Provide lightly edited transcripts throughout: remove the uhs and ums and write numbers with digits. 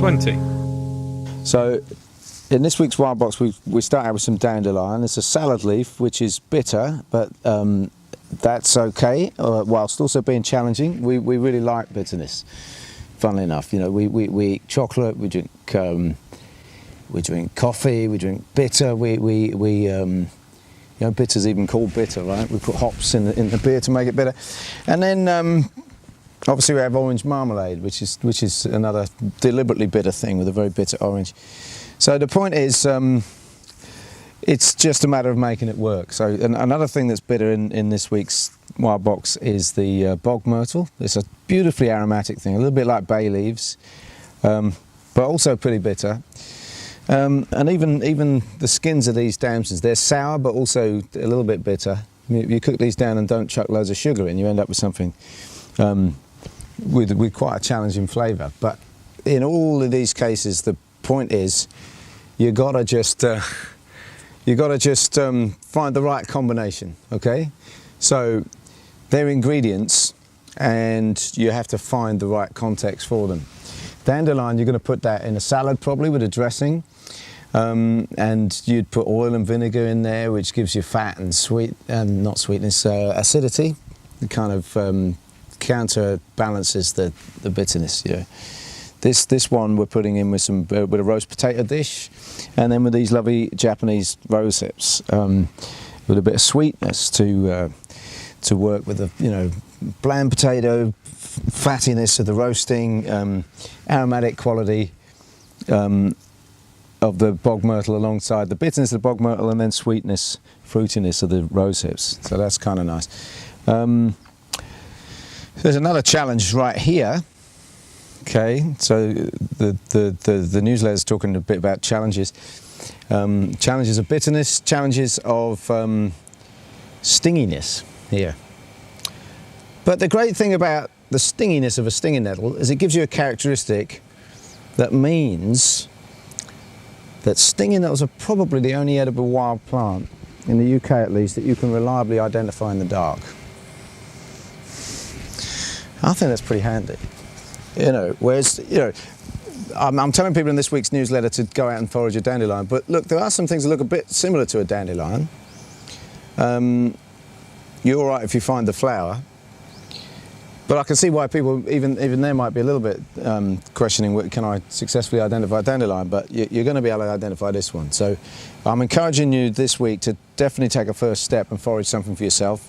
20. So in this week's wild box we start out with some dandelion. It's a salad leaf which is bitter, but that's okay, whilst also being challenging. We really like bitterness, funnily enough. You know, we eat chocolate, we drink coffee, we drink bitter, you know, bitter's even called bitter, right? We put hops in the beer to make it bitter. And then obviously we have orange marmalade, which is another deliberately bitter thing with a very bitter orange. So the point is, it's just a matter of making it work. So another thing that's bitter in this week's wild box is the bog myrtle. It's a beautifully aromatic thing, a little bit like bay leaves, but also pretty bitter. And even the skins of these damsons, they're sour but also a little bit bitter. You cook these down and don't chuck loads of sugar in, you end up with something with quite a challenging flavour. But in all of these cases, the point is you gotta just find the right combination. Okay, so they're ingredients and you have to find the right context for them. Dandelion, you're going to put that in a salad probably with a dressing, and you'd put oil and vinegar in there, which gives you fat and not sweetness, acidity. It kind of counterbalances the bitterness. You know. This one we're putting in with a roast potato dish, and then with these lovely Japanese rose hips, with a bit of sweetness to work with the bland potato fattiness of the roasting, aromatic quality of the bog myrtle alongside the bitterness of the bog myrtle, and then sweetness, fruitiness of the rose hips. So that's kind of nice. There's another challenge right here. Okay, so the newsletter is talking a bit about challenges. Challenges of bitterness, challenges of stinginess here. But the great thing about the stinginess of a stinging nettle is it gives you a characteristic that means that stinging nettles are probably the only edible wild plant, in the UK at least, that you can reliably identify in the dark. I think that's pretty handy. You know, whereas, I'm telling people in this week's newsletter to go out and forage a dandelion, but look, there are some things that look a bit similar to a dandelion. You're all right if you find the flower, but I can see why people, even there, might be a little bit questioning, can I successfully identify a dandelion, but you're going to be able to identify this one. So I'm encouraging you this week to definitely take a first step and forage something for yourself.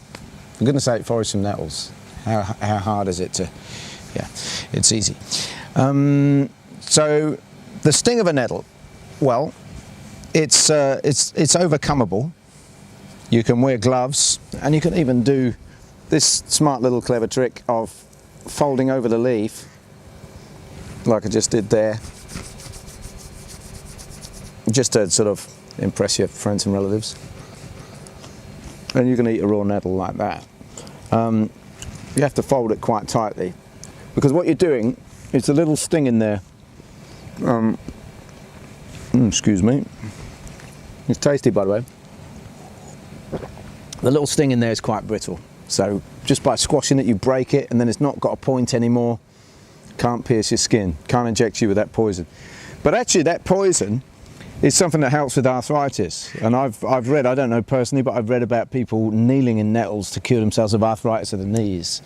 For goodness sake, forage some nettles. How hard is it to... Yeah, it's easy. So the sting of a nettle, well, it's overcomable. You can wear gloves, and you can even do this smart little clever trick of folding over the leaf, like I just did there, just to sort of impress your friends and relatives. And you can eat a raw nettle like that. You have to fold it quite tightly, because what you're doing is the little sting in there, excuse me, it's tasty by the way, the little sting in there is quite brittle, so just by squashing it you break it, and then it's not got a point anymore, can't pierce your skin, can't inject you with that poison. But actually that poison is something that helps with arthritis, and I've read, I don't know personally, but I've read about people kneeling in nettles to cure themselves of arthritis of the knees,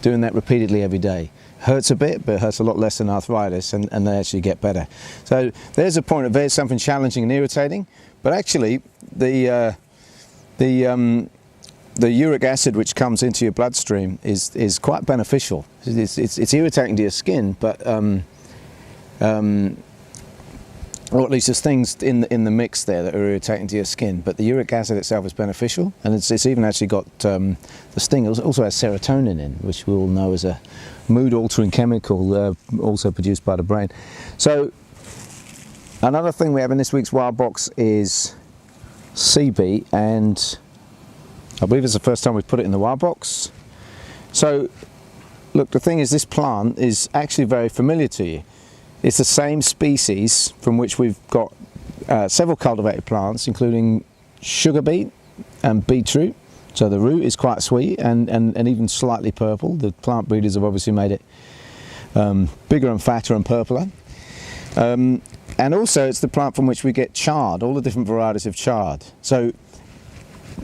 doing that repeatedly every day. Hurts a bit, but it hurts a lot less than arthritis, and they actually get better. So there's a point of there's something challenging and irritating, but actually the uric acid which comes into your bloodstream is quite beneficial. It's irritating to your skin, but or at least there's things in the mix there that are irritating to your skin, but the uric acid itself is beneficial, and it's even actually got the sting also has serotonin in, which we all know is a mood altering chemical, also produced by the brain. So another thing we have in this week's wild box is sea beet, and I believe it's the first time we've put it in the wild box. So look, the thing is, this plant is actually very familiar to you. It's the same species from which we've got several cultivated plants, including sugar beet and beetroot. So the root is quite sweet and even slightly purple. The plant breeders have obviously made it bigger and fatter and purpler. And also it's the plant from which we get chard, all the different varieties of chard. So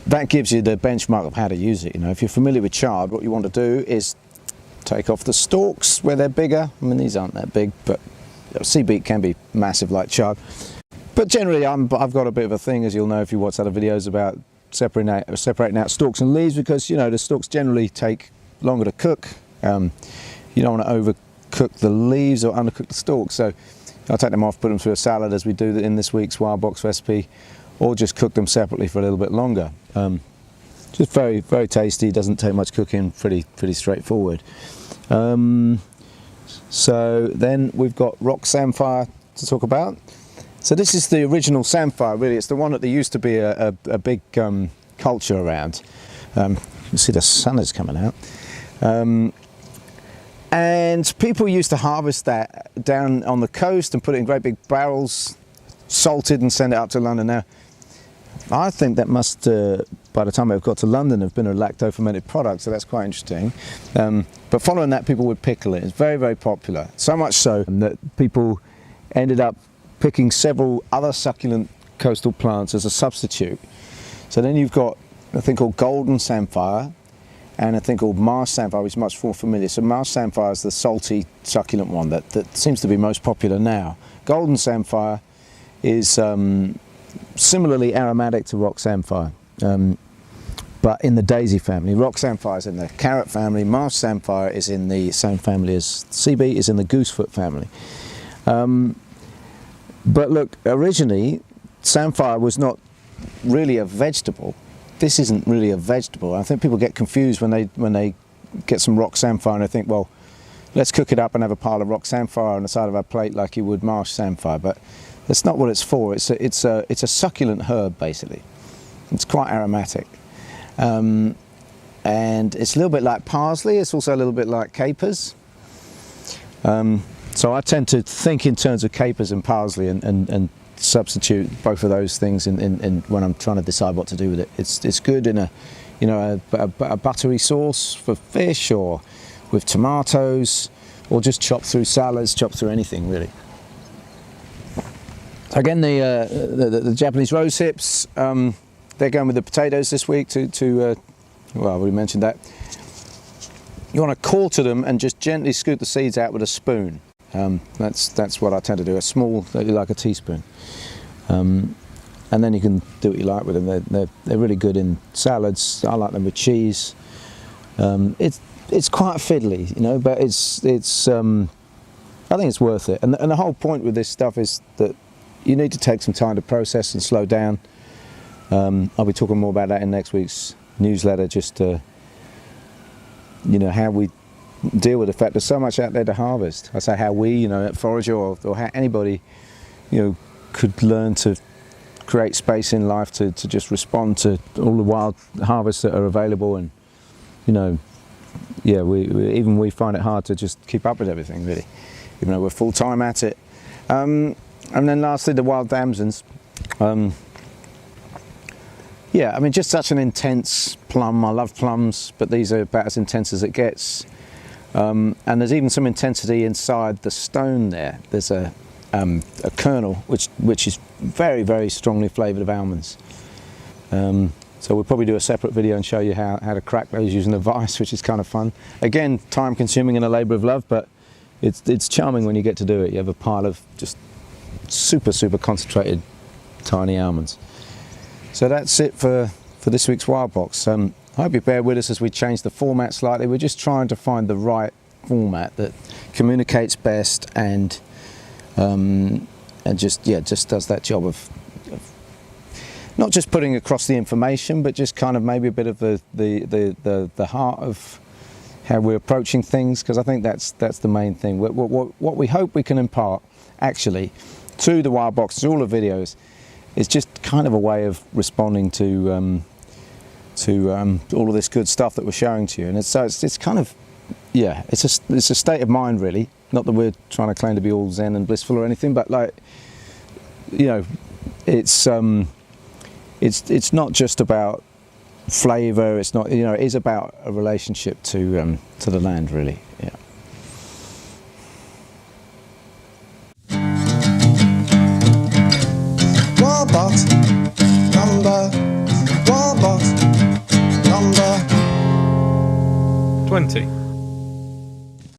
that gives you the benchmark of how to use it. You know, if you're familiar with chard, what you want to do is take off the stalks where they're bigger. I mean, these aren't that big, but sea beet can be massive like chard. But generally I've got a bit of a thing, as you'll know if you watch other videos, about separating out stalks and leaves, because, you know, the stalks generally take longer to cook. You don't want to overcook the leaves or undercook the stalks. So I'll take them off, put them through a salad as we do in this week's Wild Box recipe, or just cook them separately for a little bit longer. Just very, very tasty, doesn't take much cooking, pretty straightforward. So then we've got rock samphire to talk about. So this is the original samphire, really. It's the one that there used to be a big culture around. You see the sun is coming out. And people used to harvest that down on the coast and put it in great big barrels, salted, and send it up to London. Now, I think that must, by the time they've got to London, have been a lacto-fermented product, so that's quite interesting. But following that, people would pickle it. It's very, very popular. So much so that people ended up picking several other succulent coastal plants as a substitute. So then you've got a thing called golden samphire, and a thing called marsh samphire, which is much more familiar. So marsh samphire is the salty, succulent one that seems to be most popular now. Golden samphire is similarly aromatic to rock samphire, but in the daisy family. Rock samphire is in the carrot family. Marsh samphire is in the same family as sea beet, is in the goosefoot family. But look, originally samphire was not really a vegetable. This isn't really a vegetable. I think people get confused when they get some rock samphire and they think, well, let's cook it up and have a pile of rock samphire on the side of our plate like you would marsh samphire. But that's not what it's for. It's a succulent herb, basically. It's quite aromatic, and it's a little bit like parsley. It's also a little bit like capers. So I tend to think in terms of capers and parsley and substitute both of those things in when I'm trying to decide what to do with it. It's good in a buttery sauce for fish, or with tomatoes, or just chopped through salads, chopped through anything really. So again, the Japanese rose hips, they're going with the potatoes this week well, we mentioned that. You want to quarter them and just gently scoop the seeds out with a spoon. That's what I tend to do, a small, like a teaspoon. And then you can do what you like with them. They're really good in salads. I like them with cheese. It's quite fiddly, you know, but it's I think it's worth it. And the whole point with this stuff is that you need to take some time to process and slow down. I'll be talking more about that in next week's newsletter, just to, you know, how we deal with the fact there's so much out there to harvest. I say how we, you know, at Forager, or how anybody, you know, could learn to create space in life to just respond to all the wild harvests that are available. And, you know, yeah, even we find it hard to just keep up with everything, really, even though we're full-time at it. And then lastly, the wild damsons. Yeah, I mean, just such an intense plum. I love plums, but these are about as intense as it gets. And there's even some intensity inside the stone there. There's a kernel which is very, very strongly flavoured of almonds. So we'll probably do a separate video and show you how to crack those using a vice, which is kind of fun. Again, time consuming and a labour of love, but it's charming when you get to do it. You have a pile of just super, super concentrated tiny almonds. So that's it for this week's Wild Box. I hope you bear with us as we change the format slightly. We're just trying to find the right format that communicates best and just does that job of not just putting across the information, but just kind of maybe a bit of the heart of how we're approaching things, because I think that's the main thing. What we hope we can impart actually to the Wild Box, to all the videos, is just kind of a way of responding to all of this good stuff that we're showing to you. And it's kind of, yeah, it's a state of mind, really. Not that we're trying to claim to be all zen and blissful or anything, but, like, you know, it's not just about flavour. It's not, you know, it is about a relationship to the land, really. Yeah. 20.